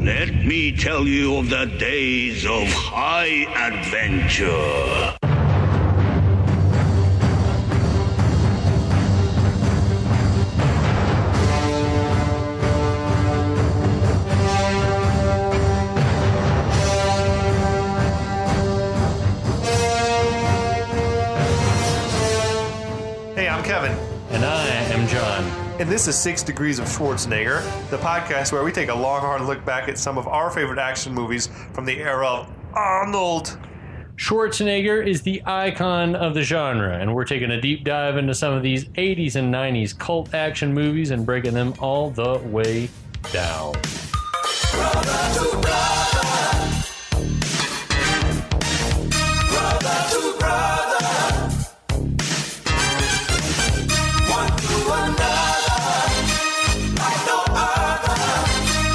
Let me tell you of the days of high adventure. Hey, I'm Kevin. And I am John. And this is 6 Degrees of Schwarzenegger, the podcast where we take a long, hard look back at some of our favorite action movies from the era of Arnold. Schwarzenegger is the icon of the genre, and we're taking a deep dive into some of these 80s and 90s cult action movies and breaking them all the way down. Brother to brother. Brother to brother. One to another. Like no other.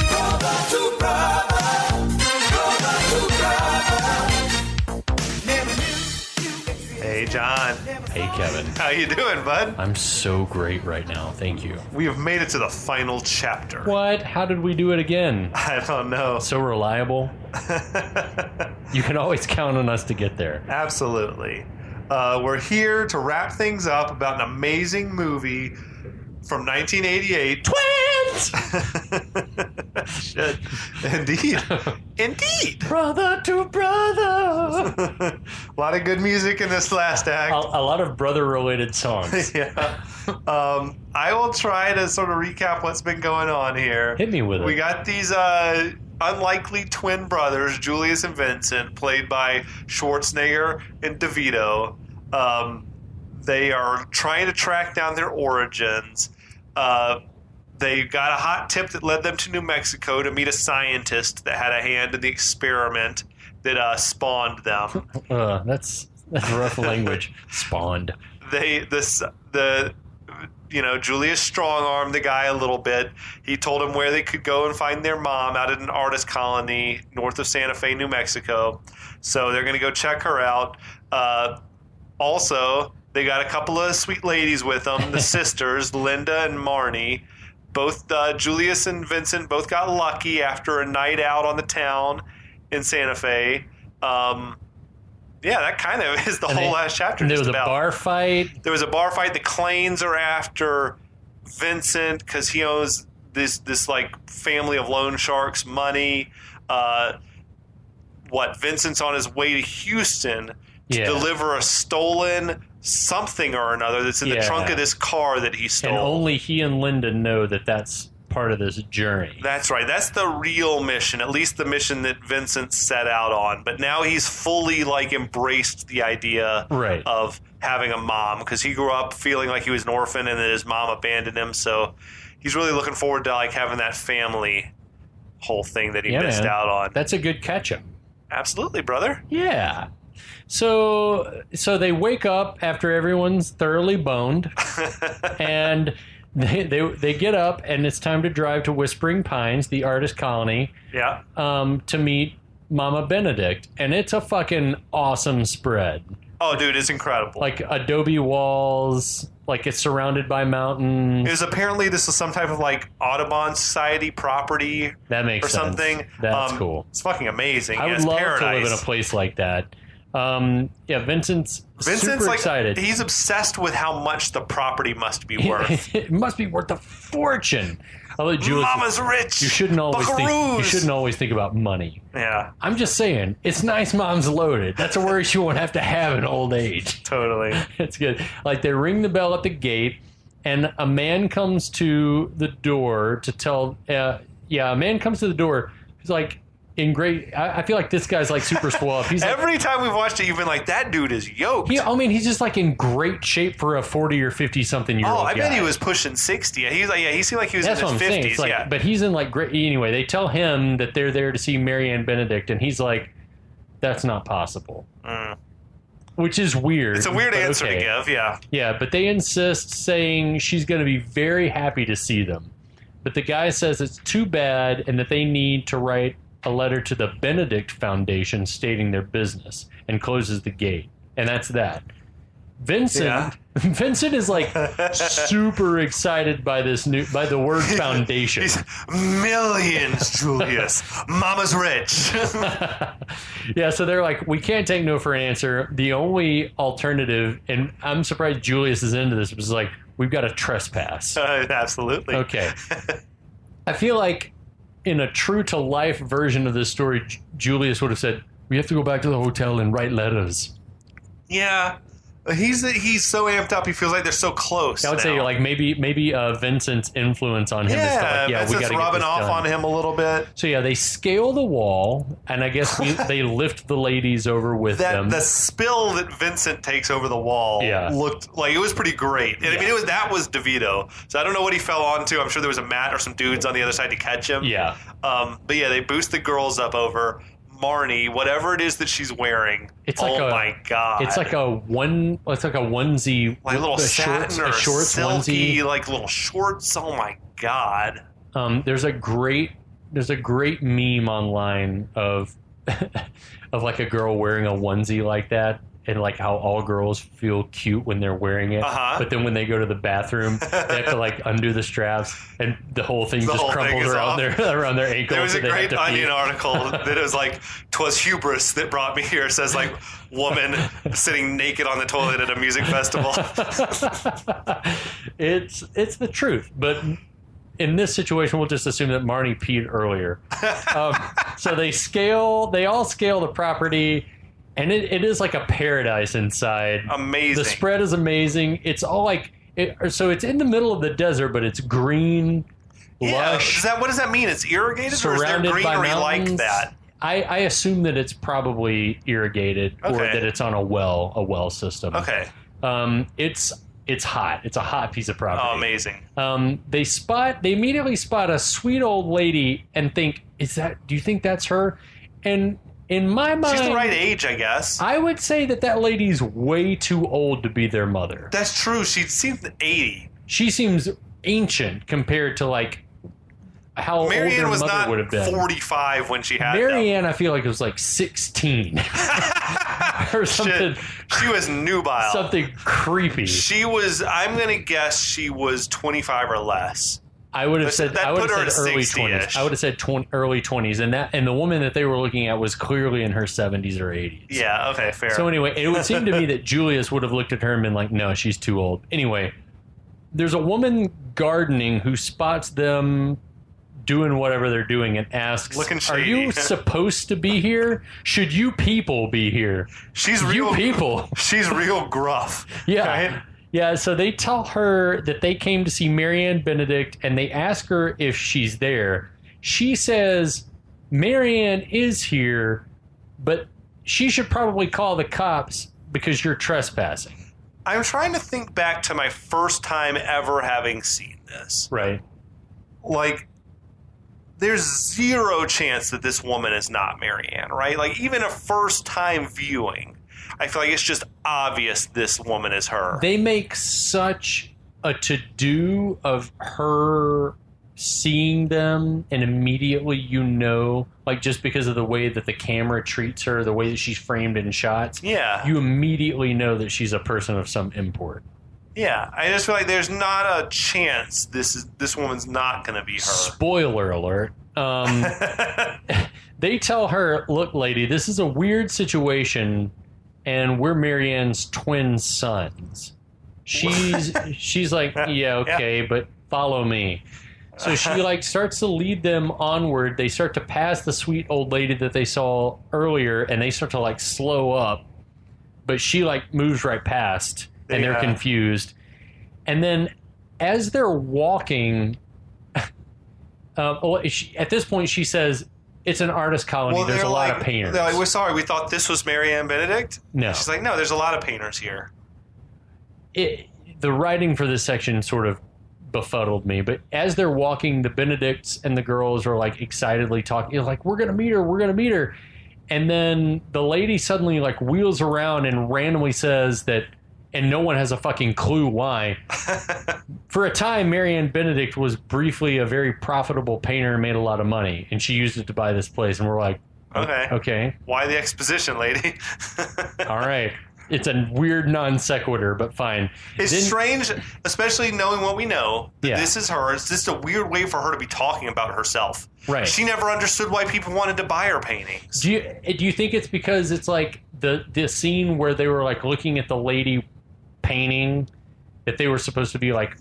Brother to brother. Brother to brother. Never knew you could feel. Hey, John. Hey, Kevin. How you doing, bud? I'm so great right now. Thank you. We have made it to the final chapter. What? How did we do it again? I don't know. So reliable. You can always count on us to get there. Absolutely. We're here to wrap things up about an amazing movie from 1988. Twins! Shit. Indeed. Indeed. Brother to brother. A lot of good music in this last act. A lot of brother-related songs. Yeah. I will try to sort of recap what's been going on here. Hit me with it. We got these unlikely twin brothers, Julius and Vincent, played by Schwarzenegger and DeVito. They are trying to track down their origins. They got a hot tip that led them to New Mexico to meet a scientist that had a hand in the experiment that spawned them. That's rough language. Spawned. Julius strong-armed the guy a little bit. He told him where they could go and find their mom out at an artist colony north of Santa Fe, New Mexico. So they're going to go check her out. Also, they got a couple of sweet ladies with them, the sisters, Linda and Marnie. Both Julius and Vincent both got lucky after a night out on the town in Santa Fe. Yeah, that kind of is the whole last chapter. There was a bar fight. There was a bar fight. The Clanes are after Vincent because he owes this like family of loan sharks money. Vincent's on his way to Houston to deliver a stolen something or another that's in the trunk of this car that he stole. And only he and Linda know that that's part of this journey. That's right. That's the real mission, at least the mission that Vincent set out on. But now he's fully embraced the idea of having a mom because he grew up feeling like he was an orphan and that his mom abandoned him. So he's really looking forward to having that family whole thing that he missed out on. That's a good catch-up. Absolutely, brother. Yeah. So they wake up after everyone's thoroughly boned and They get up, and it's time to drive to Whispering Pines, the artist colony, to meet Mama Benedict. And it's a fucking awesome spread. Oh, dude, it's incredible. Like adobe walls, like it's surrounded by mountains. Apparently this is some type of Audubon Society property. That makes sense. Something. That's cool. It's fucking amazing. I would love to live in a place like that. Vincent's super excited. He's obsessed with how much the property must be worth. It must be worth a fortune. Although Julius, Mama's rich. You shouldn't always think about money. Yeah. I'm just saying, it's nice mom's loaded. That's a worry she won't have to have in old age. Totally. It's good. They ring the bell at the gate, and a man comes to the door to tell. A man comes to the door. He's like, in great. I feel like this guy's super swole. He's every time we've watched it, you've been like, that dude is yoked. He's just in great shape for a 40 or 50 something year old. Oh, I bet he was pushing 60. He's he seemed like he was in his 50s. But he's in great. Anyway, they tell him that they're there to see Marianne Benedict, and he's like, that's not possible. Which is weird. It's a weird answer to give. Yeah. Yeah, but they insist, saying she's going to be very happy to see them. But the guy says it's too bad, and that they need to write a letter to the Benedict Foundation stating their business, and closes the gate. And that's that. Vincent. Yeah. Vincent is like super excited by the word foundation. He's millions, Julius. Mama's rich. Yeah, so they're like, we can't take no for an answer. The only alternative, and I'm surprised Julius is into this, was like, we've got to trespass. Absolutely. Okay. I feel like in a true to life version of this story, Julius would have said, we have to go back to the hotel and write letters. Yeah. He's so amped up. He feels like they're so close. I would say like maybe Vincent's influence on him is to like, Vincent's we got to get rubbing this off done. on him a little bit. So yeah, they scale the wall, and I guess they lift the ladies over with them. The spill that Vincent takes over the wall looked like it was pretty great. And I mean, that was DeVito. So I don't know what he fell onto. I'm sure there was a mat or some dudes on the other side to catch him. Yeah. But yeah, they boost the girls up over. Marnie, whatever it is that she's wearing, my god! It's like a onesie, like a little satin or shorts silky, onesie, like little shorts. Oh my god! There's a great meme online of like a girl wearing a onesie like that, and like how all girls feel cute when they're wearing it, but then when they go to the bathroom, they have to like undo the straps, and the whole thing just crumples around their ankles. There was a great Onion article that was like, "'Twas hubris that brought me here." It says like, woman sitting naked on the toilet at a music festival. It's the truth, but in this situation, we'll just assume that Marnie peed earlier. So they all scale the property. And it is like a paradise inside. Amazing. The spread is amazing. It's all like so it's in the middle of the desert, but it's green, lush. What does that mean? It's irrigated, or is there surrounded by greenery like mountains. that? I assume that it's probably irrigated or that it's on a well system. Okay. It's hot. It's a hot piece of property. Oh, amazing. They immediately spot a sweet old lady and think, do you think that's her? And in my mind, she's the right age, I guess. I would say that lady's way too old to be their mother. That's true. She seems 80. She seems ancient compared to like how old their mother would have been. 45 when she had Marianne, I feel like it was like 16 or something. She was nubile. Something creepy. I'm going to guess she was 25 or less. I would have said early 20s. I would have said early 20s, and the woman that they were looking at was clearly in her 70s or 80s. Yeah, okay, fair. So anyway, it would seem to me that Julius would have looked at her and been like, "No, she's too old." Anyway, there's a woman gardening who spots them doing whatever they're doing and asks, "Are you supposed to be here? Should you people be here?" She's real people. She's real gruff. Yeah. Right? Yeah, so they tell her that they came to see Marianne Benedict, and they ask her if she's there. She says Marianne is here, but she should probably call the cops because you're trespassing. I'm trying to think back to my first time ever having seen this. Right. Like, there's zero chance that this woman is not Marianne, right? Like, even a first-time viewing, I feel like it's just obvious this woman is her. They make such a to-do of her seeing them, and immediately like just because of the way that the camera treats her, the way that she's framed in shots, you immediately know that she's a person of some import. Yeah, I just feel like there's not a chance this woman's not going to be her. Spoiler alert. They tell her, "Look, lady, this is a weird situation, and we're Marianne's twin sons." She's like, "Yeah, okay, but follow me." So she like starts to lead them onward. They start to pass the sweet old lady that they saw earlier, and they start to like slow up, but she like moves right past, and they're confused. And then as they're walking, at this point she says, "It's an artist colony. There's a lot of painters." They're like, "We're sorry. We thought this was Marianne Benedict." No. She's like, "No, there's a lot of painters here." The writing for this section sort of befuddled me, but as they're walking, the Benedicts and the girls are like excitedly talking, like, "We're gonna meet her," and then the lady suddenly like wheels around and randomly says that, and no one has a fucking clue why. For a time, Marianne Benedict was briefly a very profitable painter and made a lot of money, and she used it to buy this place, and we're like, okay. Why the exposition, lady? All right. it's a weird non sequitur, but fine. It's Then- strange, especially knowing what we know. That Yeah. This is her. It's just a weird way for her to be talking about herself. Right. She never understood why people wanted to buy her paintings. Do you think it's because it's like the scene where they were like looking at the lady painting, that they were supposed to be like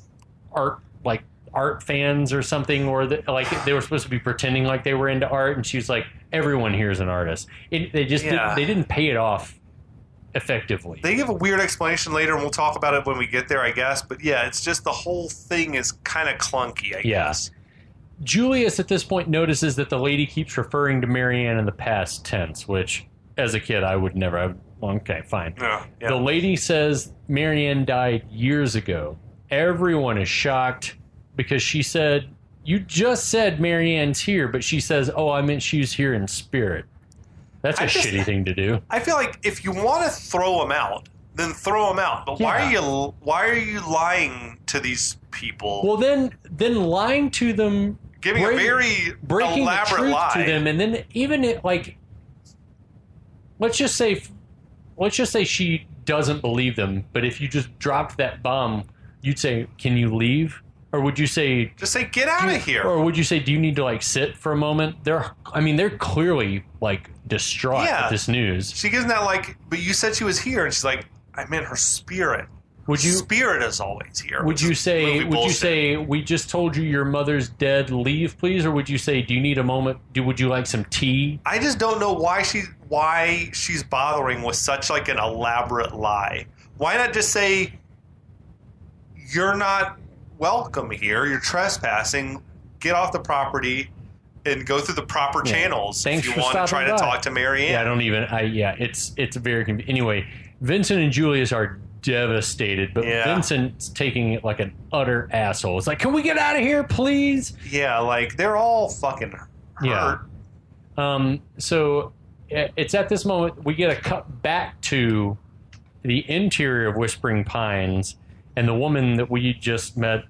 art fans or something, or like they were supposed to be pretending like they were into art, and she was like, everyone here is an artist. They didn't pay it off effectively. They give a weird explanation later, and we'll talk about it when we get there, I guess. But yeah, it's just the whole thing is kind of clunky, I guess. Julius at this point notices that the lady keeps referring to Marianne in the past tense, which as a kid I would never. Okay, fine. Yeah. The lady says Marianne died years ago. Everyone is shocked because she said, you just said Marianne's here, but she says, oh, I meant she was here in spirit. That's a shitty thing to do. I feel like if you want to throw them out, then throw them out. But why are you lying to these people? Well, then lying to them, giving a very breaking elaborate the truth lie to them, and then even it, like, let's just say she doesn't believe them. But if you just dropped that bomb, you'd say, "Can you leave?" Or would you say, just say, "Get out of here"? Or would you say, "Do you need to like sit for a moment?" They're clearly like distraught at this news. She gives that like, but you said she was here, and she's like, I meant her spirit. Spirit is always here. Would you say we just told you your mother's dead, leave please? Or would you say, do you need a moment? Would you like some tea? I just don't know why she's bothering with such like an elaborate lie. Why not just say, you're not welcome here, you're trespassing, get off the property and go through the proper channels. Thanks if for you want to try to talk to Marianne. It's very convenient. Anyway, Vincent and Julius are devastated, but Vincent's taking it like an utter asshole. It's like, can we get out of here, please? Yeah, like they're all fucking hurt. Yeah. So it's at this moment we get a cut back to the interior of Whispering Pines, and the woman that we just met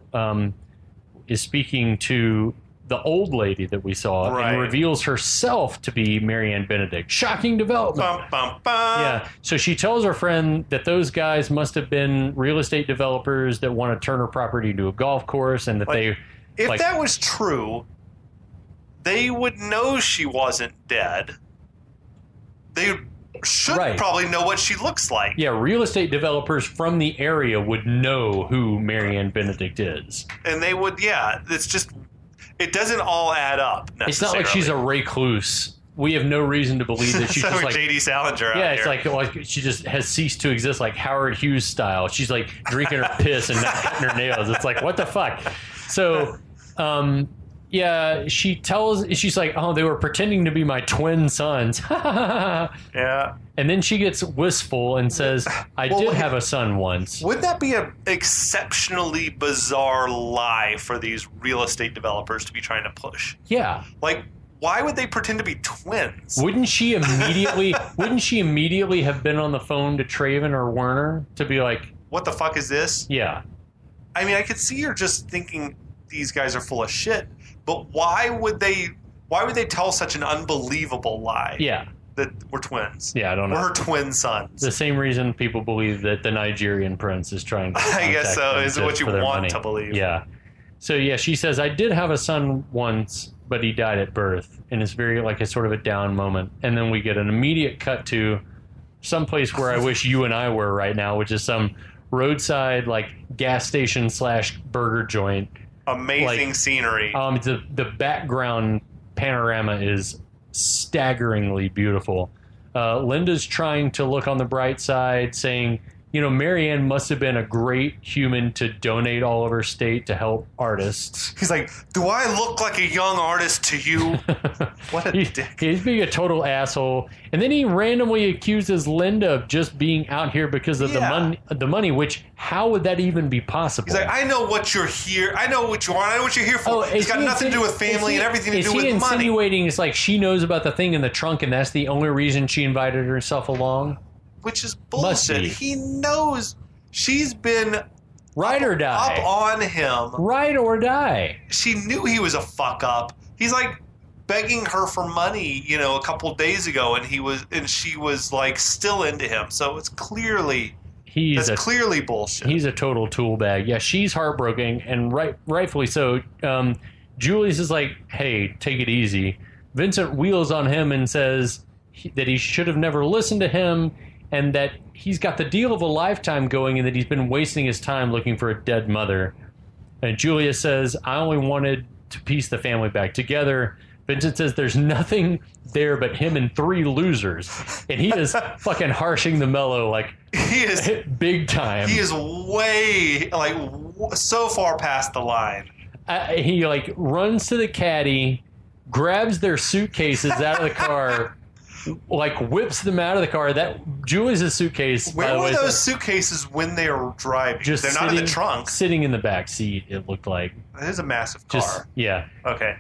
is speaking to the old lady that we saw, and reveals herself to be Marianne Benedict. Shocking development. Yeah. So she tells her friend that those guys must have been real estate developers that want to turn her property into a golf course, and that if that was true, they would know she wasn't dead. They should probably know what she looks like. Yeah, real estate developers from the area would know who Marianne Benedict is. And they would, it's just, it doesn't all add up necessarily. It's not like she's a recluse. We have no reason to believe that she's just like J.D. Salinger. Yeah, it's like she just has ceased to exist, like Howard Hughes style. She's like drinking her piss and not cutting her nails. It's like, what the fuck? So, she's like, oh, they were pretending to be my twin sons. Yeah. And then she gets wistful and says, I did have a son once. Wouldn't that be an exceptionally bizarre lie for these real estate developers to be trying to push? Yeah. Like, why would they pretend to be twins? Wouldn't she immediately have been on the phone to Traven or Werner to be like, what the fuck is this? Yeah. I mean, I could see her just thinking these guys are full of shit, but why would they tell such an unbelievable lie? Yeah. That we're twins. Yeah, I don't know. We're her twin sons. The same reason people believe that the Nigerian prince is trying to I guess so. Is it what you want to believe? Yeah. So, yeah, she says, I did have a son once, but he died at birth. And it's very like a sort of a down moment. And then we get an immediate cut to someplace where I wish you and I were right now, which is some roadside like gas station / burger joint. Amazing scenery. The background panorama is staggeringly beautiful. Linda's trying to look on the bright side, saying, Marianne must have been a great human to donate all of her state to help artists. He's like, do I look like a young artist to you? What a dick. He's being a total asshole. And then he randomly accuses Linda of just being out here because of the money, which how would that even be possible? He's like, I know what you're here. I know what you want. I know what you're here for. It's got nothing to do with family and everything to do with money. Is he insinuating it's like she knows about the thing in the trunk and that's the only reason she invited herself along? Which is bullshit. He knows she's been ride or die up on him. Ride or die. She knew he was a fuck up. He's like, begging her for money, a couple days ago, and she was like still into him. So it's clearly clearly bullshit. He's a total tool bag. Yeah, she's heartbroken, and rightfully so. Julius is like, "Hey, take it easy." Vincent wheels on him and says that he should have never listened to him, and that he's got the deal of a lifetime going, and that he's been wasting his time looking for a dead mother. And Julius says, "I only wanted to piece the family back together." Vincent says there's nothing there but him and 3 losers. And he is fucking harshing the mellow like he is big time. He is way, like, so far past the line. He, like, runs to the caddy, grabs their suitcases out of the car, like, whips them out of the car. That Julius' suitcase. Where were those suitcases when they were driving? Just They're not in the trunk. Sitting in the back seat, it looked like. It is a massive car. Yeah. Okay.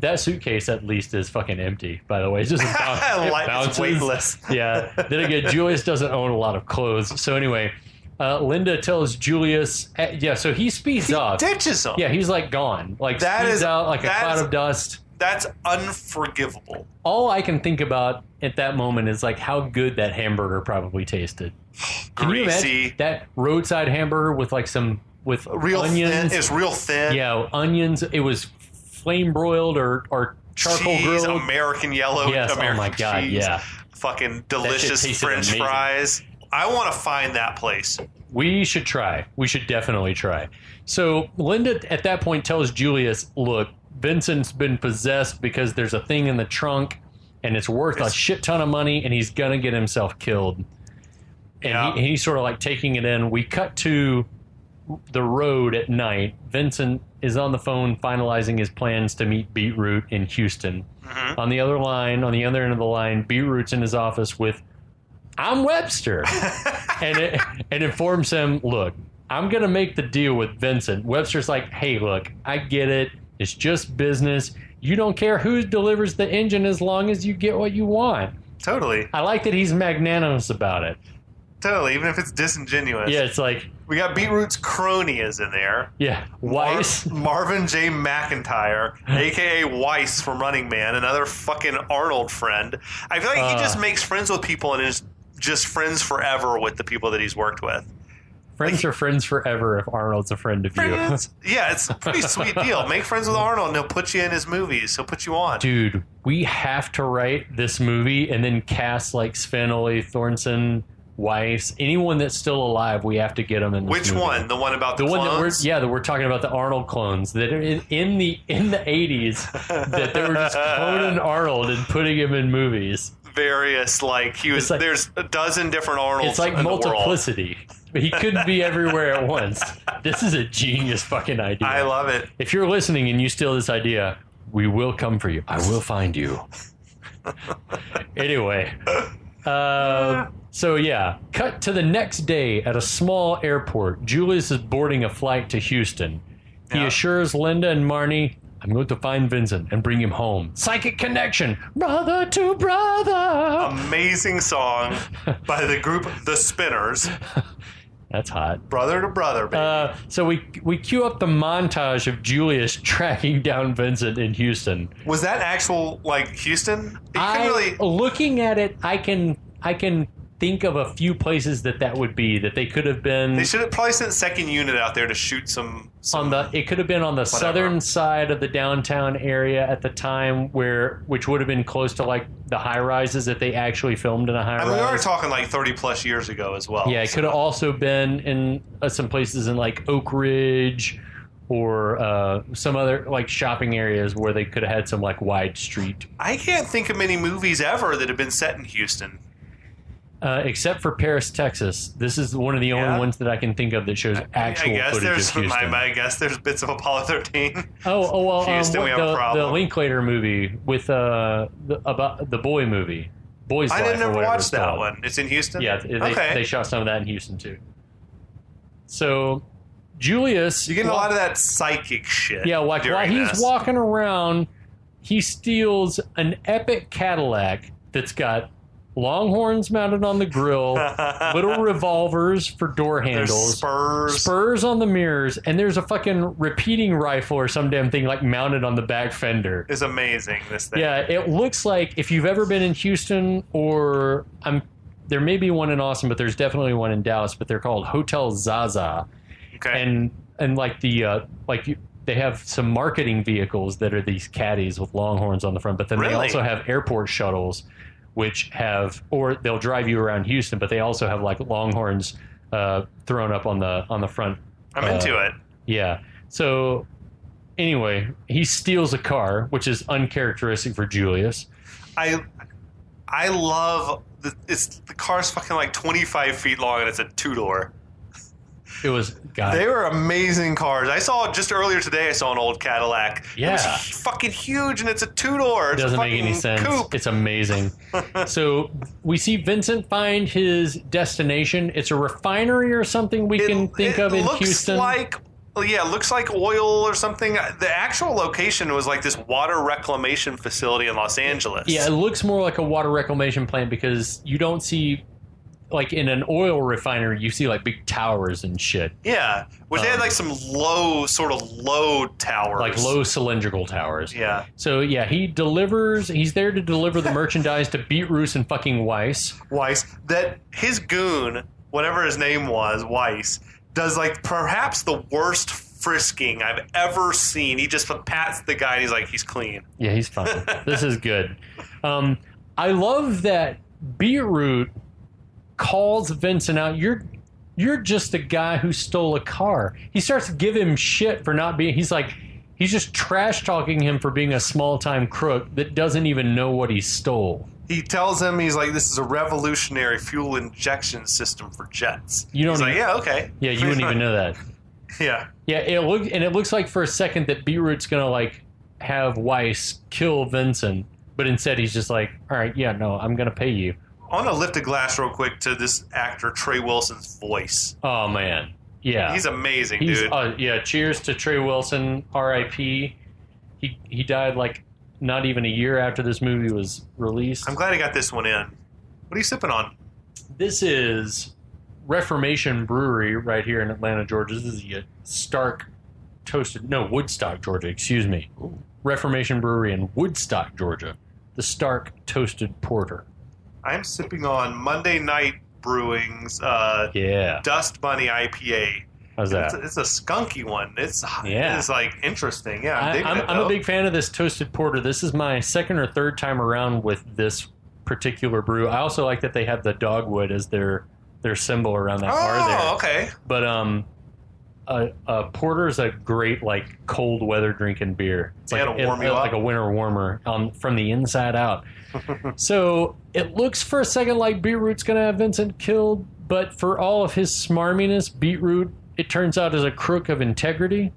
That suitcase at least is fucking empty, by the way. It's just it's weightless. Yeah. Then again, Julius doesn't own a lot of clothes. So anyway, Linda tells Julius, so he speeds up. Ditches him. Yeah, he's like gone. Like that speeds is out like a cloud of dust. That's unforgivable. All I can think about at that moment is like how good that hamburger probably tasted. Can you imagine that roadside hamburger with like with real onions? Thin. It's real thin. Yeah, onions. It was flame broiled or charcoal cheese, grilled. American yellow. Yes. American Oh my god. cheese, yeah. Fucking delicious French amazing. fries. I want to find that place. We should try. We should definitely try. So Linda at that point tells Julius, "Look, Vincent's been possessed because there's a thing in the trunk and it's worth a shit ton of money and he's going to get himself killed." And he's sort of like taking it in. We cut to the road at night. Vincent is on the phone finalizing his plans to meet Beetroot in Houston. Mm-hmm. On the other end of the line, Beetroot's in his office with, "I'm Webster." and informs him, "Look, I'm going to make the deal with Vincent." Webster's like, "Hey, look, I get it. It's just business. You don't care who delivers the engine as long as you get what you want." Totally. I like that he's magnanimous about it. Totally, even if it's disingenuous. Yeah, it's like... We got Beetroot's crony is in there. Yeah, Weiss. Marvin J. McIntyre, a.k.a. Weiss from Running Man, another fucking Arnold friend. I feel like he just makes friends with people and is just friends forever with the people that he's worked with. Friends are friends forever if Arnold's a friend of you. Yeah, it's a pretty sweet deal. Make friends with Arnold and he'll put you in his movies. He'll put you on. Dude, we have to write this movie and then cast like Sven Ole Thornton, Weiss, anyone that's still alive. We have to get them in this Which movie. one? The one about the one clones? that we're talking about, the Arnold clones that are in the 80s that they were just cloning Arnold and putting him in movies. Various there's a dozen different Arnolds. It's like in multiplicity. He couldn't be everywhere at once. This is a genius fucking idea. I love it. If you're listening and you steal this idea, we will come for you. I will find you. Anyway. So yeah, cut to the next day at a small airport. Julius is boarding a flight to Houston. He assures Linda and Marnie, "I'm going to find Vincent and bring him home." Psychic connection, brother to brother. Amazing song by the group The Spinners. That's hot. Brother to brother, baby. So we cue up the montage of Julius tracking down Vincent in Houston. Was that actual Houston? Looking at it, I can think of a few places that would be that they could have been. They should have probably sent second unit out there to shoot some it could have been on the southern side of the downtown area at the time, which would have been close to like the high rises that they actually filmed in a high rise. We are talking like 30 plus years ago as well. Yeah, it could have also been in some places in like Oak Ridge or some other like shopping areas where they could have had some like wide street. I can't think of many movies ever that have been set in Houston. Except for Paris, Texas. This is one of the only ones that I can think of that shows actual footage of Houston. I guess there's bits of Apollo 13. Oh well, Houston, we have a problem. The Linklater movie with about the boy movie, Boy's Life. I didn't ever watch that called. one. It's in Houston? Yeah, they shot some of that in Houston too. So Julius, you're getting a lot of that psychic shit. Yeah, like while he's walking around, he steals an epic Cadillac that's got Longhorns mounted on the grill, little revolvers for door handles, spurs on the mirrors, and there's a fucking repeating rifle or some damn thing like mounted on the back fender. It's amazing, this thing. Yeah, it looks like if you've ever been in Houston or there may be one in Austin, but there's definitely one in Dallas, but they're called Hotel Zaza. Okay. And like they have some marketing vehicles that are these caddies with Longhorns on the front, but then they also have airport shuttles which have, or they'll drive you around Houston, but they also have like Longhorns thrown up on the front. I'm into it. Yeah. So anyway, he steals a car, which is uncharacteristic for Julius. I love the car's fucking like 25 feet long and it's a 2-door. It was, God. They were amazing cars. I saw just earlier today. I saw an old Cadillac. Yeah, it was fucking huge, and it's a 2-door. It doesn't make any sense. Coupe. It's amazing. So we see Vincent find his destination. It's a refinery or something we can think of in Houston. It looks like oil or something. The actual location was like this water reclamation facility in Los Angeles. Yeah, it looks more like a water reclamation plant because you don't see. Like in an oil refinery, you see like big towers and shit. Yeah, which they had like some low towers. Like low cylindrical towers. Yeah. So yeah, he's there to deliver the merchandise to Beetroot and fucking Weiss. That his goon, whatever his name was, Weiss, does like perhaps the worst frisking I've ever seen. He just pats the guy and he's like, he's clean. Yeah, he's fine. This is good. I love that Beetroot calls Vincent out. You're just a guy who stole a car. He starts to give him shit for not being. He's just trash talking him for being a small time crook that doesn't even know what he stole. He tells him, he's like, this is a revolutionary fuel injection system for jets. You don't. He's like, yeah, okay. Yeah, you wouldn't even know that. Yeah. Yeah, it looks like for a second that Beetroot's gonna like have Weiss kill Vincent, but instead he's just like, all right, yeah, no, I'm gonna pay you. I want to lift a glass real quick to this actor Trey Wilson's voice. Oh man, yeah, he's amazing, dude. Yeah, cheers to Trey Wilson, R.I.P. He died like not even a year after this movie was released. I'm glad he got this one in. What are you sipping on? This is Reformation Brewery right here in Atlanta, Georgia. This is the Woodstock, Georgia. Excuse me. Ooh. Reformation Brewery in Woodstock, Georgia. The Stark Toasted Porter. I'm sipping on Monday Night Brewing's Dust Bunny IPA. How's that? It's a skunky one. It's like interesting. Yeah, I'm a big fan of this toasted porter. This is my second or third time around with this particular brew. I also like that they have the dogwood as their symbol around that bar there. Oh, okay. But a porter is a great like cold weather drinking beer. It's like like a winter warmer from the inside out. So it looks for a second like Beetroot's going to have Vincent killed, but for all of his smarminess, Beetroot, it turns out, is a crook of integrity.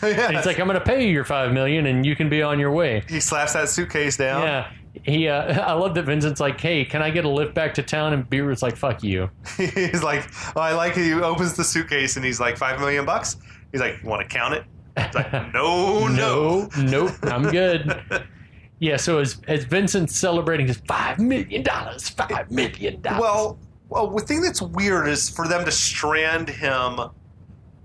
Yes. And it's like, I'm going to pay you your $5 million and you can be on your way. He slaps that suitcase down. Yeah. I love that Vincent's like, hey, can I get a lift back to town? And Beetroot's like, fuck you. He's like, I like it. He opens the suitcase and he's like, $5 million? He's like, you want to count it? It's like, no. Nope, I'm good. Yeah, so as Vincent's celebrating his $5 million, $5 million. Well, the thing that's weird is for them to strand him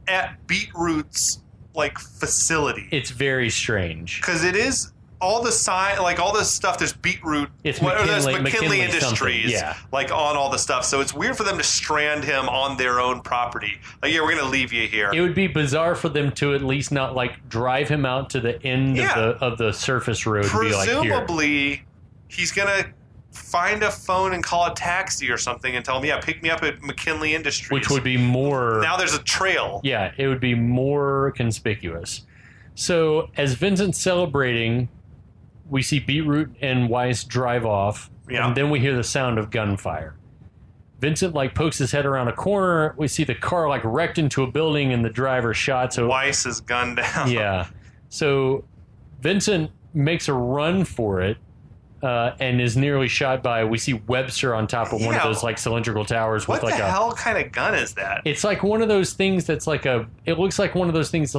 at Beetroot's like facility. It's very strange because it is all the sign, like all this stuff. There's Beetroot. It's McKinley Industries, yeah, like on all the stuff. So it's weird for them to strand him on their own property. Like, yeah, we're gonna leave you here. It would be bizarre for them to at least not like drive him out to the end of the surface road. Presumably, he's gonna find a phone and call a taxi or something and tell him, yeah, pick me up at McKinley Industries. Which would be more... Now there's a trail. Yeah, it would be more conspicuous. So as Vincent's celebrating, we see Beetroot and Weiss drive off, and then we hear the sound of gunfire. Vincent like pokes his head around a corner. We see the car like wrecked into a building and the driver shot. So Weiss is gunned down. Yeah. So Vincent makes a run for it, and is nearly shot by. We see Webster on top of one of those like cylindrical towers what with like the hell kind of gun is that? It's like one of those things that's like it looks like one of those things,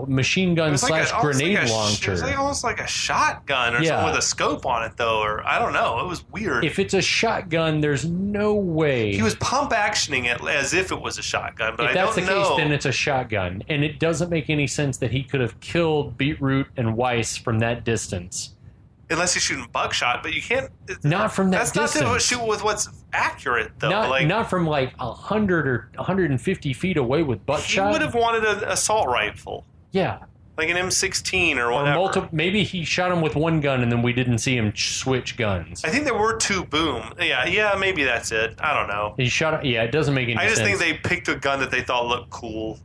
machine gun slash grenade launcher. It's like almost like a shotgun or something with a scope on it, though, or I don't know. It was weird. If it's a shotgun, there's no way. He was pump actioning it as if it was a shotgun, but if that's the case, then it's a shotgun. And it doesn't make any sense that he could have killed Beetroot and Weiss from that distance. Unless he's shooting buckshot, but you can't. Not from that distance. That's not to shoot with what's accurate, though. Not from like 100 or 150 feet away with buckshot. He would have wanted an assault rifle. Yeah. Like an M16 or whatever. Or maybe he shot him with one gun and then we didn't see him switch guns. I think there were two boom. Yeah, maybe that's it. I don't know. He shot. Yeah, it doesn't make any sense. I just think they picked a gun that they thought looked cool.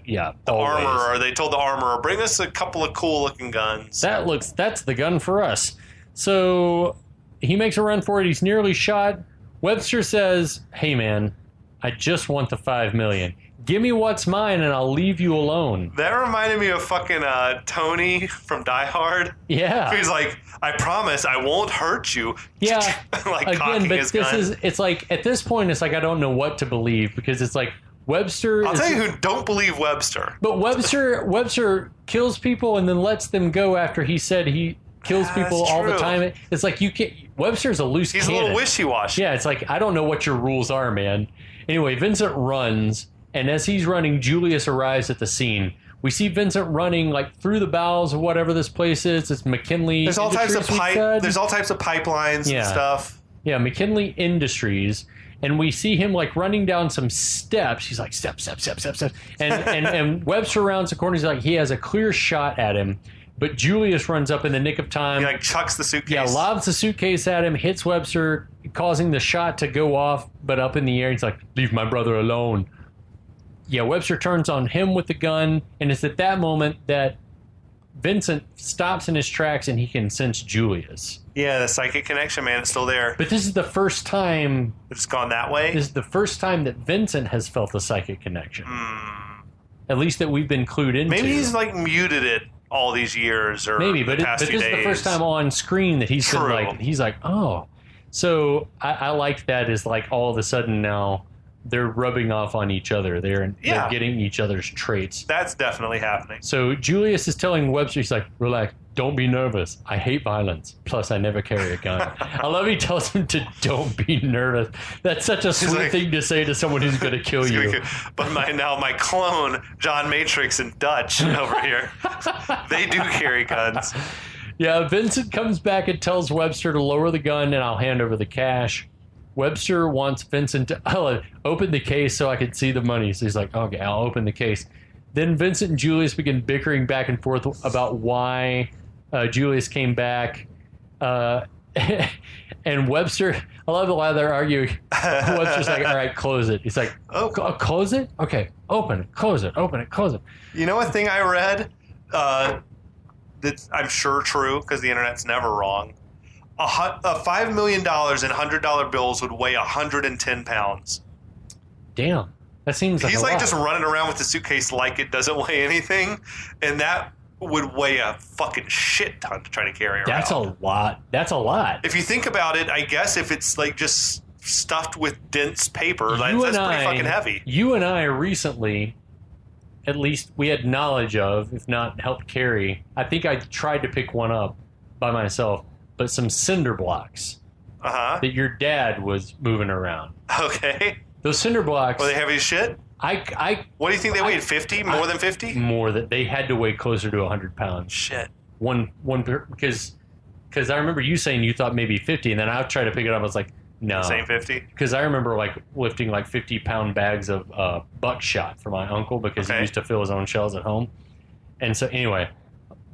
Yeah, the armorer. They told the armorer, bring us a couple of cool looking guns. That's the gun for us. So he makes a run for it. He's nearly shot. Webster says, "Hey man, I just want the $5 million. Give me what's mine, and I'll leave you alone." That reminded me of fucking Tony from Die Hard. Yeah, he's like, "I promise, I won't hurt you." Yeah, like again, but his this gun. it's like at this point, it's like I don't know what to believe because it's like. Webster. I'll tell you who don't believe Webster. But Webster kills people and then lets them go after he said he kills people all the time. It's like you can't. Webster's a loose cannon. He's a little wishy-washy. Yeah, it's like I don't know what your rules are, man. Anyway, Vincent runs, and as he's running, Julius arrives at the scene. We see Vincent running like through the bowels of whatever this place is. It's McKinley. There's all types of There's all types of pipelines and stuff. Yeah, McKinley Industries. And we see him like running down some steps. He's like step. And Webster rounds the corner. He's like he has a clear shot at him, but Julius runs up in the nick of time. He like chucks the suitcase. Yeah, lobs the suitcase at him, hits Webster, causing the shot to go off, but up in the air. He's like, "Leave my brother alone." Yeah, Webster turns on him with the gun, and it's at that moment that Vincent stops in his tracks and he can sense Julius. Yeah, the psychic connection, man, it's still there. But this is the first time... It's gone that way? This is the first time that Vincent has felt a psychic connection. At least that we've been clued into. Maybe he's like muted it all these years or maybe, but this is the first time on screen that he's been like... He's like, oh. So I like that as like all of a sudden now... They're rubbing off on each other. They're getting each other's traits. That's definitely happening. So Julius is telling Webster, he's like, relax, don't be nervous. I hate violence. Plus, I never carry a gun. I love he tells him to don't be nervous. That's such a sweet thing to say to someone who's going to kill you. But my clone, John Matrix and Dutch over here, they do carry guns. Yeah, Vincent comes back and tells Webster to lower the gun and I'll hand over the cash. Webster wants Vincent to open the case so I can see the money. So he's like, okay, I'll open the case. Then Vincent and Julius begin bickering back and forth about why Julius came back. And Webster, I love why they're arguing. Webster's like, all right, close it. He's like, oh, close it? Okay, open it, close it, open it, close it. You know what thing I read that's I'm sure true because the internet's never wrong? $5 million in $100 bills would weigh 110 pounds. Damn. That seems like He's a like lot. just running around with the suitcase like it doesn't weigh anything, and that would weigh a fucking shit ton to try to carry around. That's a lot. That's a lot. If you think about it, I guess if it's like just stuffed with dense paper, that's pretty fucking heavy. You and I recently, at least we had knowledge of, if not helped carry, I think I tried to pick one up by myself, but some cinder blocks that your dad was moving around. Okay. Those cinder blocks. Were they heavy as shit? What do you think they weighed? 50? More than 50? More than they had to weigh closer to 100 pounds. Shit. Because I remember you saying you thought maybe 50, and then I tried to pick it up. I was like, no, same 50. Because I remember like lifting like 50-pound bags of buckshot for my uncle because he used to fill his own shells at home. And so anyway,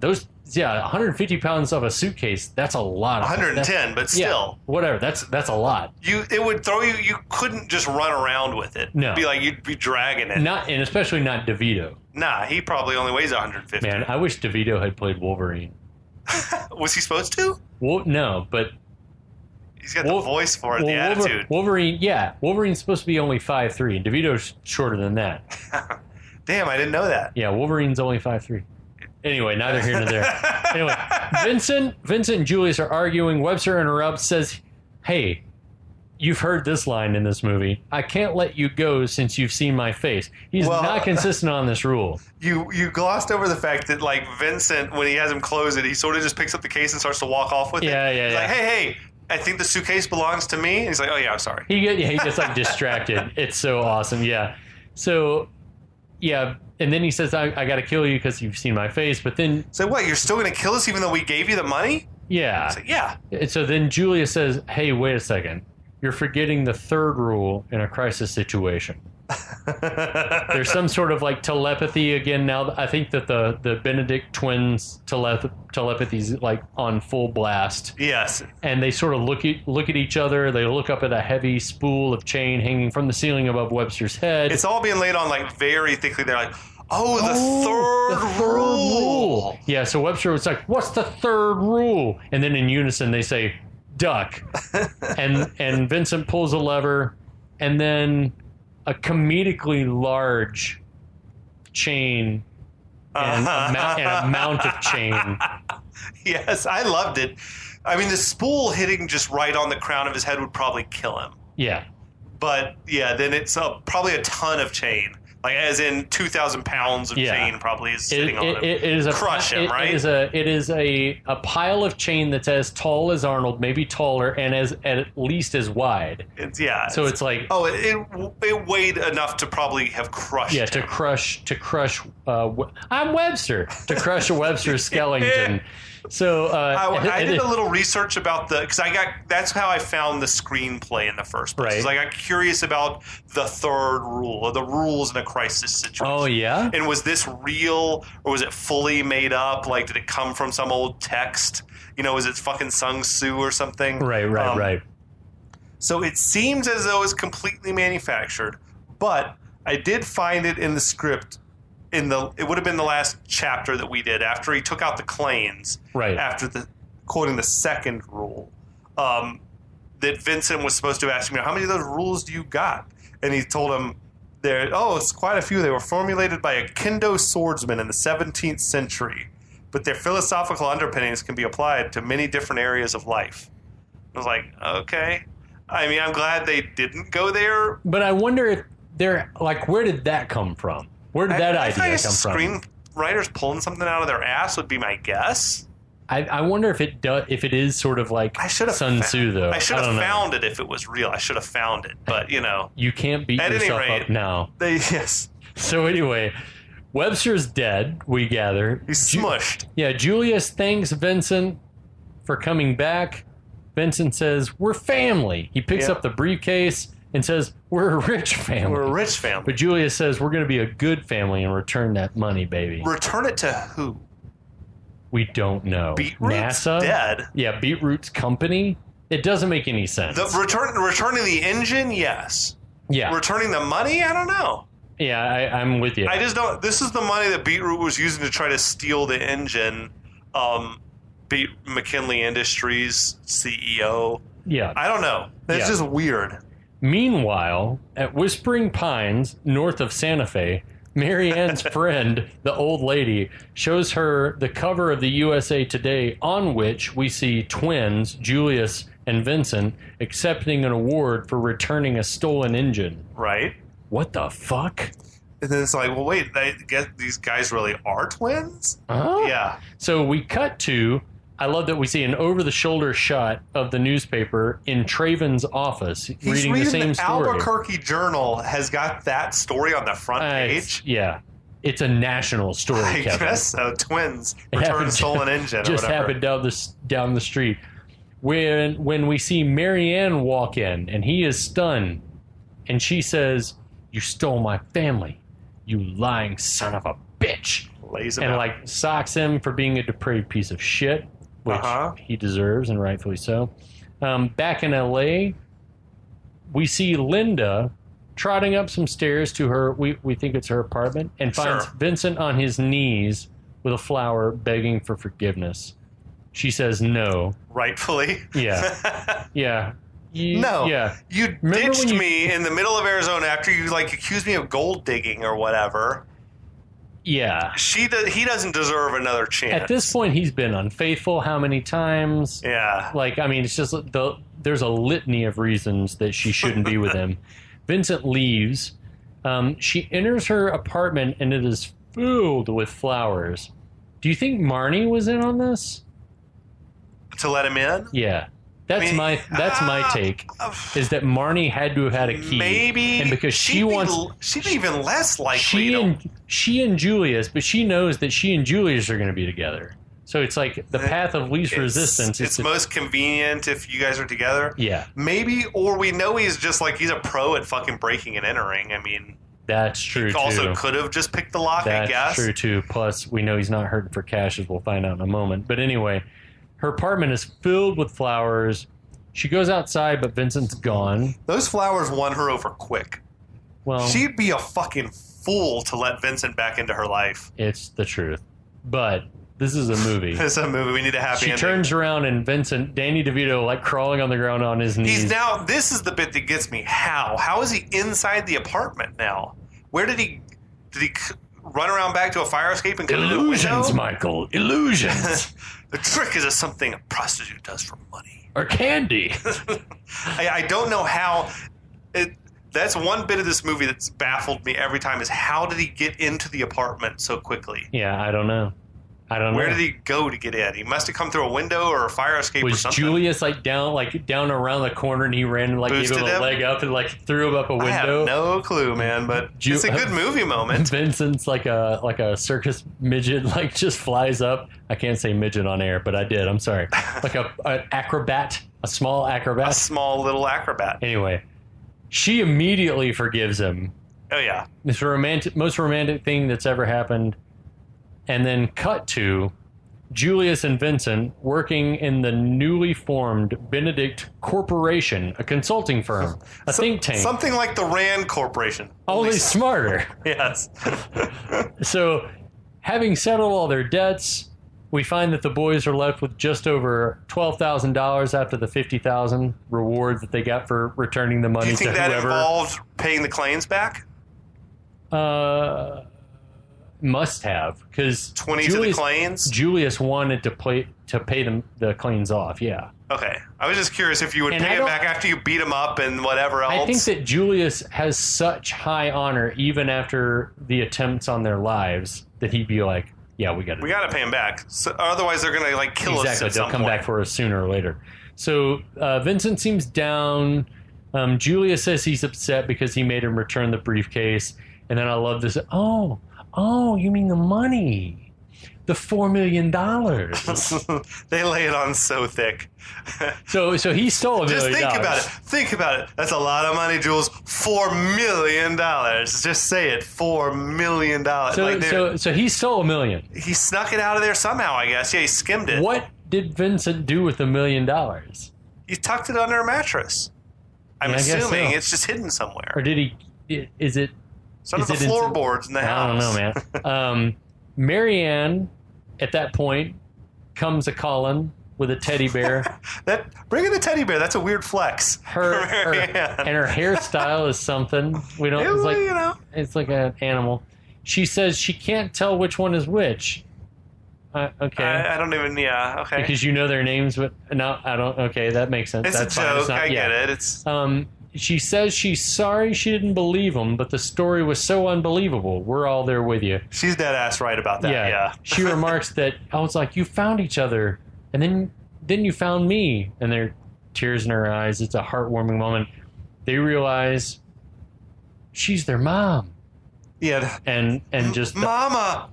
those 150 pounds of a suitcase. That's a lot. 110, but still, whatever. That's a lot. It would throw you. You couldn't just run around with it. No, you'd be dragging it. And especially not DeVito. Nah, he probably only weighs 150. Man, I wish DeVito had played Wolverine. Was he supposed to? Well, no, but he's got the voice for it, the attitude. Wolverine's supposed to be only 5'3", and DeVito's shorter than that. Damn, I didn't know that. Yeah, Wolverine's only 5'3". Anyway, neither here nor there. Anyway, Vincent and Julius are arguing. Webster interrupts, says, "Hey, you've heard this line in this movie. I can't let you go since you've seen my face." He's not consistent on this rule. You glossed over the fact that, like, Vincent, when he has him close it, he sort of just picks up the case and starts to walk off with it. Yeah. He's like, hey, I think the suitcase belongs to me. And he's like, oh, yeah, I'm sorry. He gets like distracted. It's so awesome. Yeah. So, yeah. And then he says, I got to kill you because you've seen my face. But then... So what, you're still going to kill us even though we gave you the money? Yeah. He's like, yeah. And so then Julius says, hey, wait a second. You're forgetting the third rule in a crisis situation. There's some sort of like telepathy again now. I think that the Benedict twins telepathy is like on full blast. Yes. And they sort of look at each other. They look up at a heavy spool of chain hanging from the ceiling above Webster's head. It's all being laid on like very thickly. They're like, the third rule. Yeah, so Webster was like, what's the third rule? And then in unison they say, duck. and Vincent pulls a lever, and then a comedically large chain and a mount of chain. Yes, I loved it. I mean, the spool hitting just right on the crown of his head would probably kill him. Yeah. But, yeah, then it's probably a ton of chain. Like, as in 2,000 pounds of chain probably is sitting on him. It is Crush him, right? It is a pile of chain that's as tall as Arnold, maybe taller, and at least as wide. So it's like... Oh, it weighed enough to probably have crushed him. To crush... I'm Webster. To crush a Webster skeleton. So I did a little research about because that's how I found the screenplay in the first place. Right. I got curious about the third rule or the rules in a crisis situation. Oh yeah. And was this real or was it fully made up? Like, did it come from some old text? Was it fucking Sung Soo or something? Right. So it seems as though it's completely manufactured, but I did find it in the script. It would have been the last chapter that we did after he took out the claims. Right. After quoting the second rule, that Vincent was supposed to ask him, how many of those rules do you got? And he told him, it's quite a few. They were formulated by a Kendo swordsman in the 17th century, but their philosophical underpinnings can be applied to many different areas of life. I was like, okay. I mean, I'm glad they didn't go there. But I wonder if where did that come from? Where did that idea come from? Screenwriters pulling something out of their ass would be my guess. I wonder if it is sort of like Sun Tzu, though. I should have found it if it was real. I should have found it, but you can't beat yourself up now. Yes. So anyway, Webster's dead. We gather he's smushed. Julius thanks Vincent for coming back. Vincent says, "We're family." He picks up the briefcase and says, we're a rich family. We're a rich family. But Julius says, we're going to be a good family and return that money, baby. Return it to who? We don't know. Beetroot's NASA? Dead? Yeah, Beetroot's company? It doesn't make any sense. Returning the engine? Yes. Yeah. Returning the money? I don't know. Yeah, I'm with you. I just don't... This is the money that Beetroot was using to try to steal the engine. McKinley Industries CEO. Yeah. I don't know. It's just weird. Meanwhile, at Whispering Pines, north of Santa Fe, Mary Ann's friend, the old lady, shows her the cover of the USA Today, on which we see twins, Julius and Vincent, accepting an award for returning a stolen engine. Right. What the fuck? And then it's like, well, wait, these guys really are twins? Huh? Yeah. So we cut to... I love that we see an over-the-shoulder shot of the newspaper in Traven's office, reading the same story. Albuquerque Journal has got that story on the front page. It's a national story, Kevin. I guess so. Twins return stolen engine. Just happened down the street. When we see Mary Ann walk in, and he is stunned, and she says, "You stole my family, you lying son of a bitch," lays him and out. socks him for being a depraved piece of shit. Which he deserves, and rightfully so. Back in L.A., we see Linda trotting up some stairs to her, we think it's her apartment, and finds Vincent on his knees with a flower begging for forgiveness. She says no. Rightfully. Yeah. Yeah. No. Yeah. You ditched me in the middle of Arizona after you accused me of gold digging or whatever. Yeah. He doesn't deserve another chance. At this point, he's been unfaithful how many times? Yeah. Like, I mean, it's just there's a litany of reasons that she shouldn't be with him. Vincent leaves. She enters her apartment, and it is filled with flowers. Do you think Marnie was in on this? To let him in? Yeah. That's my take. Is that Marnie had to have had a key? Maybe, and because she'd be even less likely. She and Julius, but she knows that she and Julius are going to be together. So it's like the path of least resistance. It's most convenient if you guys are together. Yeah. Maybe, or we know he's a pro at fucking breaking and entering. I mean, that's true. He also could have just picked the lock. That's I guess. True too. Plus, we know he's not hurting for cash, as we'll find out in a moment. But anyway. Her apartment is filled with flowers. She goes outside, but Vincent's gone. Those flowers won her over quick. Well, she'd be a fucking fool to let Vincent back into her life. It's the truth. But this is a movie. It's a movie. We need a happy ending. She turns around and Danny DeVito, like crawling on the ground on his knees. This is the bit that gets me. How is he inside the apartment now? Where did he run around back to a fire escape and come into the window? Illusions, Michael. Illusions. The trick is something a prostitute does for money. Or candy. I don't know how. That's one bit of this movie that's baffled me every time is how did he get into the apartment so quickly? Yeah, I don't know. Where did he go to get in? He must have come through a window or a fire escape or something. Was Julius down around the corner and he ran and gave him a leg up and threw him up a window? I have no clue, man, but it's a good movie moment. Vincent's like a circus midget, just flies up. I can't say midget on air, but I did. I'm sorry. Like an acrobat, a small acrobat. A small little acrobat. Anyway, she immediately forgives him. Oh, yeah. It's the most romantic thing that's ever happened. And then cut to Julius and Vincent working in the newly formed Benedict Corporation, a consulting firm, a think tank. Something like the Rand Corporation. Only smarter. Yes. So, having settled all their debts, we find that the boys are left with just over $12,000 after the $50,000 reward that they got for returning the money to whoever. Do you think that involved paying the claims back? Must have, because 20 to the claims. Julius wanted to pay them the claims off. Yeah. Okay, I was just curious if you would pay it back after you beat him up and whatever else. I think that Julius has such high honor, even after the attempts on their lives, that he'd be like, "Yeah, we got to pay him back. So, otherwise, they're going to kill us. Exactly, they'll come back for us sooner or later." So Vincent seems down. Julius says he's upset because he made him return the briefcase, and then I love this. Oh, you mean the money? The $4 million. They lay it on so thick. So he stole $1 million. Just think about it. That's a lot of money, Jules. $4 million. Just say it. $4 million. So he stole $1 million. He snuck it out of there somehow, I guess. Yeah, he skimmed it. What did Vincent do with $1 million? He tucked it under a mattress. I'm assuming it's just hidden somewhere. Or did he? Is it? It's under the floorboards in the house. I don't know, man. Marianne, at that point, comes a-calling with a teddy bear. Bring in the teddy bear. That's a weird flex. And her hairstyle is something. We don't. It's like an animal. She says she can't tell which one is which. Okay. I don't even. Yeah. Okay. Because you know their names, but no, I don't. Okay, that makes sense. That's a joke. I get it. It's. She says she's sorry she didn't believe him, but the story was so unbelievable. We're all there with you. She's dead ass right about that. Yeah. She remarks that I was like, you found each other, and then you found me, and there are tears in her eyes. It's a heartwarming moment. They realize she's their mom. Yeah. And just Mama.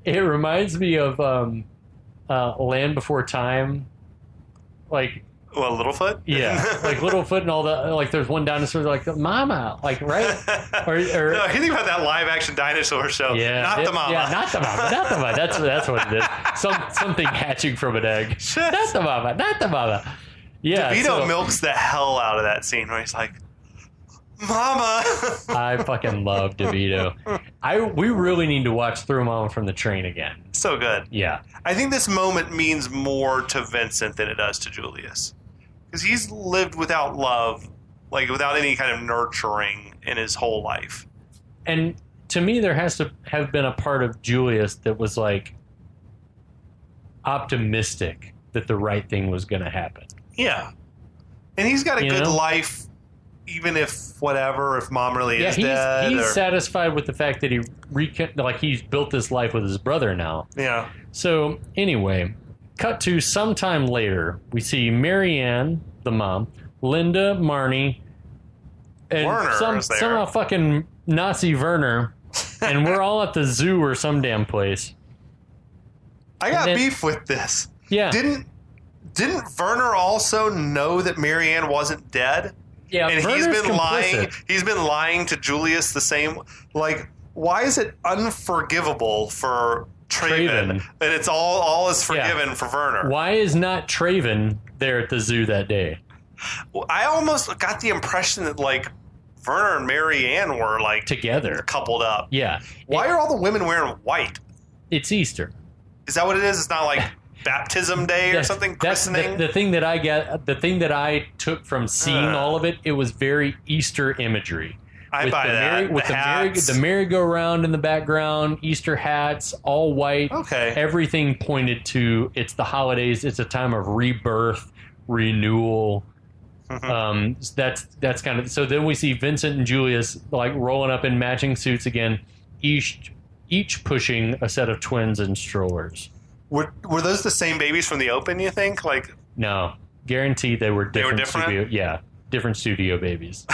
It reminds me of Land Before Time, like. Well, Littlefoot? Yeah, like Littlefoot and all the, there's one dinosaur like, Mama, right? Or no, you think about that live-action dinosaur show. Yeah. Not the mama. Yeah, not the mama. That's what it is. Something hatching from an egg. Not the mama. Yeah. DeVito milks the hell out of that scene where he's like, Mama. I fucking love DeVito. We really need to watch Through Mama from the Train again. So good. Yeah. I think this moment means more to Vincent than it does to Julius. Because he's lived without love, without any kind of nurturing in his whole life. And to me, there has to have been a part of Julius that was like optimistic that the right thing was going to happen. Yeah. And he's got a good life, even if mom really is dead. He's satisfied with the fact that he's built this life with his brother now. Yeah. So anyway, cut to sometime later, we see Marianne, the mom, Linda, Marnie, and Werner some fucking Nazi Werner, and we're all at the zoo or some damn place. I got beef with this. Yeah. Didn't Werner also know that Marianne wasn't dead? Yeah, and Werner's he's been lying. complicit. He's been lying to Julius the same. Like, why is it unforgivable for Traven? And it's all is forgiven for Werner. Why is not Traven there at the zoo that day? Well, I almost got the impression that like Werner and Marianne were like together, coupled up. Yeah. Why are all the women wearing white? It's Easter. Is that what it is? It's not like baptism day or something? Christening? The thing that I took from seeing all of it, it was very Easter imagery. I buy that. With the merry-go-round in the background, Easter hats, all white. Okay. Everything pointed to it's the holidays. It's a time of rebirth, renewal. That's kind of. So then we see Vincent and Julius like rolling up in matching suits again, each pushing a set of twins and strollers. Were those the same babies from the Open, you think? Like, no, guaranteed they were different. different? Different studio babies.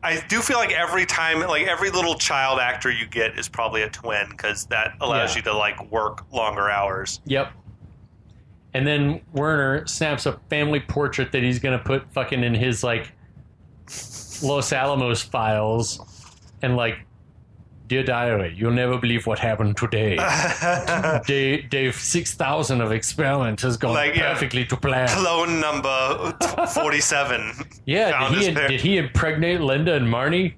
I do feel like every time, like every little child actor you get is probably a twin because that allows you to like work longer hours. Yep. And then Werner snaps a family portrait that he's going to put fucking in his like Los Alamos files and like, dear diary, you'll never believe what happened today. Day 6,000 of experiment has gone perfectly to plan. Clone number 47. Yeah, did he impregnate Linda and Marnie?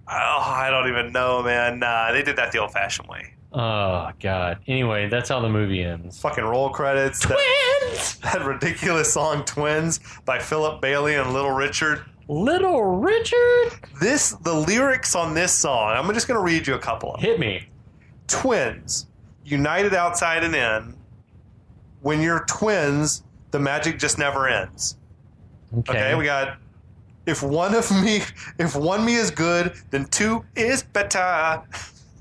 Oh, I don't even know, man. Nah, they did that the old-fashioned way. Oh, God. Anyway, that's how the movie ends. Fucking roll credits. Twins! That ridiculous song, Twins, by Philip Bailey and Little Richard. Little Richard? The lyrics on this song, I'm just going to read you a couple of them. Hit me. Twins, united outside and in. When you're twins, the magic just never ends. Okay, we got, if one me is good, then two is better.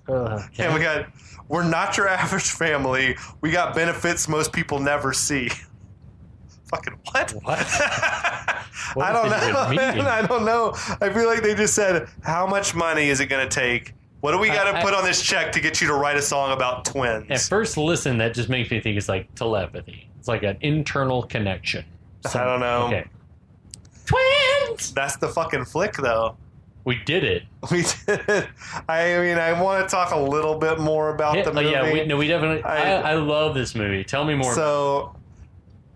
Okay. And we got, we're not your average family. We got benefits most people never see. Fucking what? What? I don't know, man. I don't know. I feel like they just said, how much money is it going to take? What do we got to put on this check to get you to write a song about twins? At first listen, that just makes me think it's like telepathy. It's like an internal connection. I don't know. Okay. Twins! That's the fucking flick, though. We did it. We did it. I mean, I want to talk a little bit more about the movie. Yeah, we definitely... I love this movie. Tell me more. So,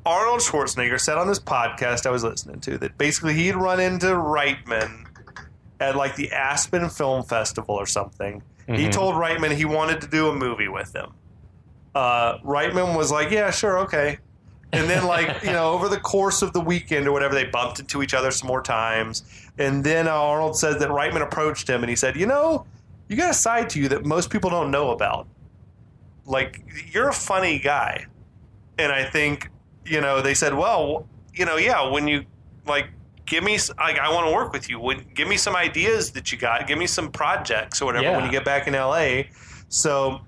Arnold Schwarzenegger said on this podcast I was listening to that basically he'd run into Reitman at like the Aspen Film Festival or something. Mm-hmm. He told Reitman he wanted to do a movie with him. Reitman was like, yeah, sure, okay. And then, like, you know, over the course of the weekend or whatever, they bumped into each other some more times. And then Arnold said that Reitman approached him and he said, you know, you got a side to you that most people don't know about. Like, you're a funny guy. And I think, you know, they said, well, you know, yeah, when you, like, give me, like, I want to work with you. Give me some ideas that you got. Give me some projects or whatever when you get back in L.A. So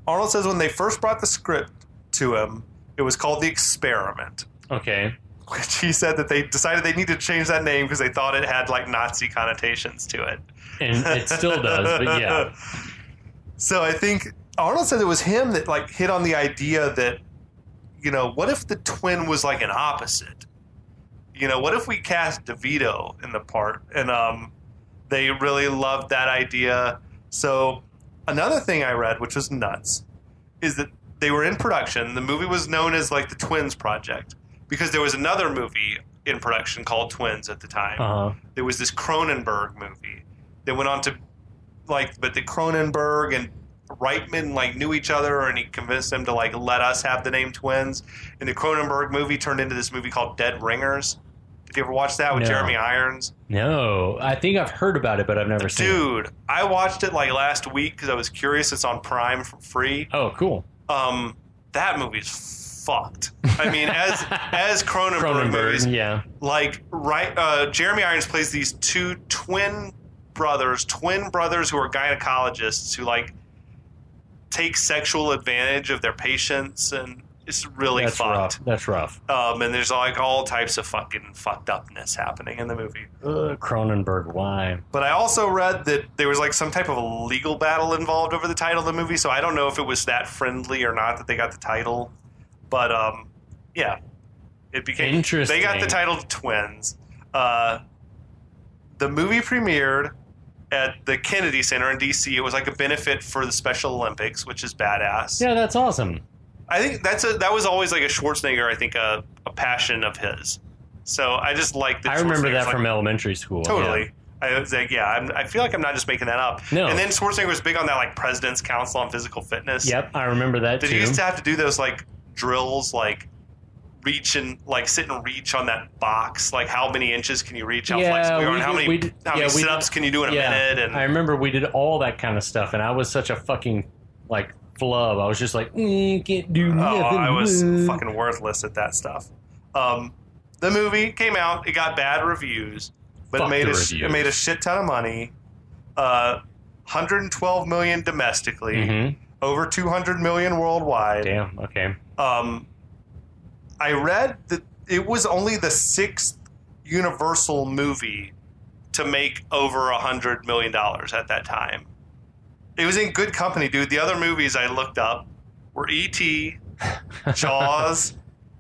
Arnold says when they first brought the script to him, it was called The Experiment. Okay. Which he said that they decided they needed to change that name because they thought it had, like, Nazi connotations to it. And it still does, but yeah. So I think Arnold said it was him that, like, hit on the idea that, you know, what if the twin was, like, an opposite? You know, what if we cast DeVito in the part? And they really loved that idea. So another thing I read, which was nuts, is that they were in production. The movie was known as, like, the Twins Project because there was another movie in production called Twins at the time. Uh-huh. There was this Cronenberg movie. They went on to, like, but the Cronenberg and Reitman, like, knew each other, and he convinced them to, like, let us have the name Twins. And the Cronenberg movie turned into this movie called Dead Ringers. Did you ever watch that with No. Jeremy Irons? No, I think I've heard about it, but I've never seen it. Dude, I watched it like last week because I was curious. It's on Prime for free. Oh, cool. That movie's fucked. I mean, as Cronenberg movies, yeah. like Jeremy Irons plays these two twin brothers who are gynecologists who like take sexual advantage of their patients, and it's really That's fucked. rough. That's rough. And there's like all types of fucking fucked upness happening in the movie. Cronenberg, why? But I also read that there was like some type of legal battle involved over the title of the movie, so I don't know if it was that friendly or not that they got the title. But yeah, it became Interesting. They got the title Twins. The movie premiered at the Kennedy Center in D.C. It was like a benefit for the Special Olympics, which is badass. Yeah, that's awesome. I think that was always like a Schwarzenegger. I think a passion of his. So I just like that. I remember Schwarzenegger's that from elementary school. Totally. I was like, I feel like I'm not just making that up. No. And then Schwarzenegger was big on that, like President's Council on Physical Fitness. Yep, I remember that Did too. you used to have to do those like drills, like reach and like sit and reach on that box? Like how many inches can you reach? How flexible you are? And how many sit-ups can you do in a minute? And I remember we did all that kind of stuff, and I was such a fucking like flub. I was just like, can't do nothing. I was fucking worthless at that stuff. The movie came out. It got bad reviews, but Fuck it made a shit ton of money. 112 million domestically, Mhm. over 200 million worldwide. Damn. Okay. I read that it was only the 6th Universal movie to make over $100 million at that time. It was in good company, dude. The other movies I looked up were E.T., Jaws,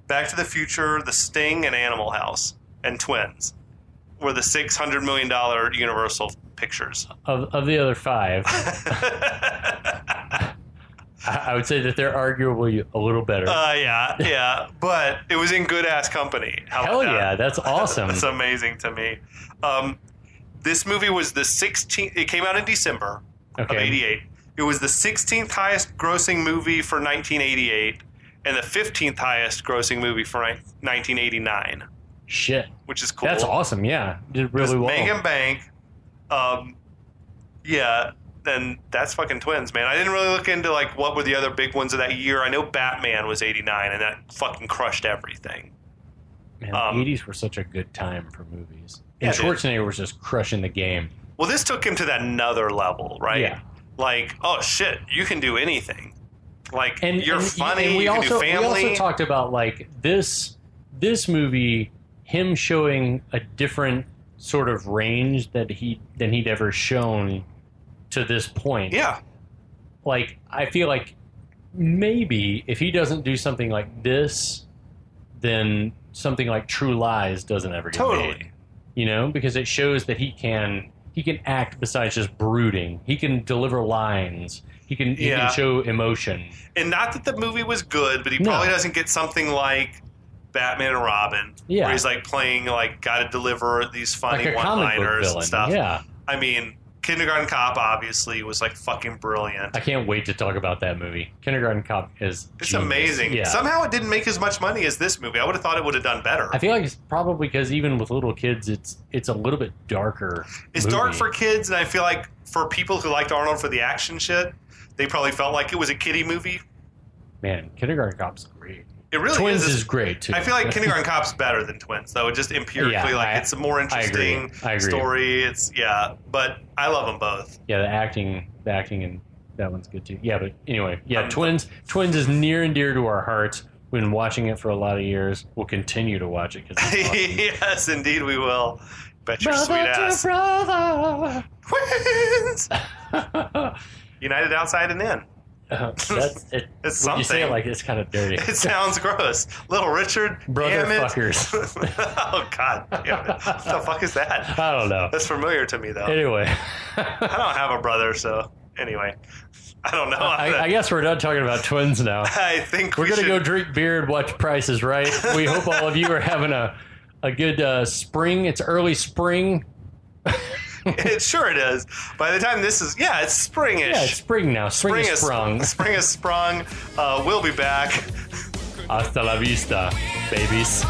Back to the Future, The Sting, and Animal House, and Twins were the $600 million Universal pictures. Of the other 5, I would say that they're arguably a little better. Yeah. But it was in good-ass company. How Hell about that? yeah, that's awesome. That's amazing to me. This movie was the 16th. It came out in December of Okay. 88. It was the 16th highest grossing movie for 1988 and the 15th highest grossing movie for 1989, Shit. which is cool. That's awesome. Yeah, did really well. Megan Bank. Yeah, and that's fucking Twins, man. I didn't really look into like what were the other big ones of that year. I know Batman was 89 and that fucking crushed everything. Man, the 80s were such a good time for movies. Yeah, And dude. Schwarzenegger was just crushing the game. Well, this took him to that another level, right? Yeah. Like, oh shit, you can do anything. Like, you're and funny. and you can do family. We also talked about like this movie, him showing a different sort of range than he'd ever shown to this point. Yeah. Like I feel like maybe if he doesn't do something like this, then something like True Lies doesn't ever get Totally. made. You know, because it shows that he can act besides just brooding. He can deliver lines. He can show emotion. And not that the movie was good, but he No. probably doesn't get something like Batman and Robin, Yeah. where he's like playing like got to deliver these funny Like a comic book one-liners villain. and stuff. Yeah. I mean, Kindergarten Cop obviously was like fucking brilliant. I can't wait to talk about that movie. Kindergarten Cop is It's genius. amazing. Yeah. Somehow it didn't make as much money as this movie. I would have thought it would have done better. I feel like it's probably because even with little kids, it's a little bit darker. It's movie. dark for kids, and I feel like for people who liked Arnold for the action shit, they probably felt like it was a kiddie movie. Man, Kindergarten Cop's great. It really Twins is. is great too. I feel like Kindergarten Cop's better than Twins, though. Just empirically, Yeah, it's a more interesting I agree. story. But I love them both. Yeah, the acting and that one's good too. Yeah, but anyway, yeah, Twins is near and dear to our hearts. We've been watching it for a lot of years. We'll continue to watch it because it's awesome. Yes, indeed, we will. Bet your sweet Brother to ass. brother. Twins. United outside and in. That's it. It's When you say it something. like it's kind of dirty. It sounds gross. Little Richard. Brother damn it. fuckers. Oh God. Damn it. What the fuck is that? I don't know. That's familiar to me though. Anyway, I don't have a brother, so anyway. I don't know. I guess we're done talking about Twins now. I think We're we gonna should go drink beer and watch Price is Right. We hope all of you are having a good spring. It's early spring. Sure it is. By the time this is, it's springish. Yeah, it's spring now. Spring is sprung. Spring is sprung. We'll be back. Hasta la vista, babies.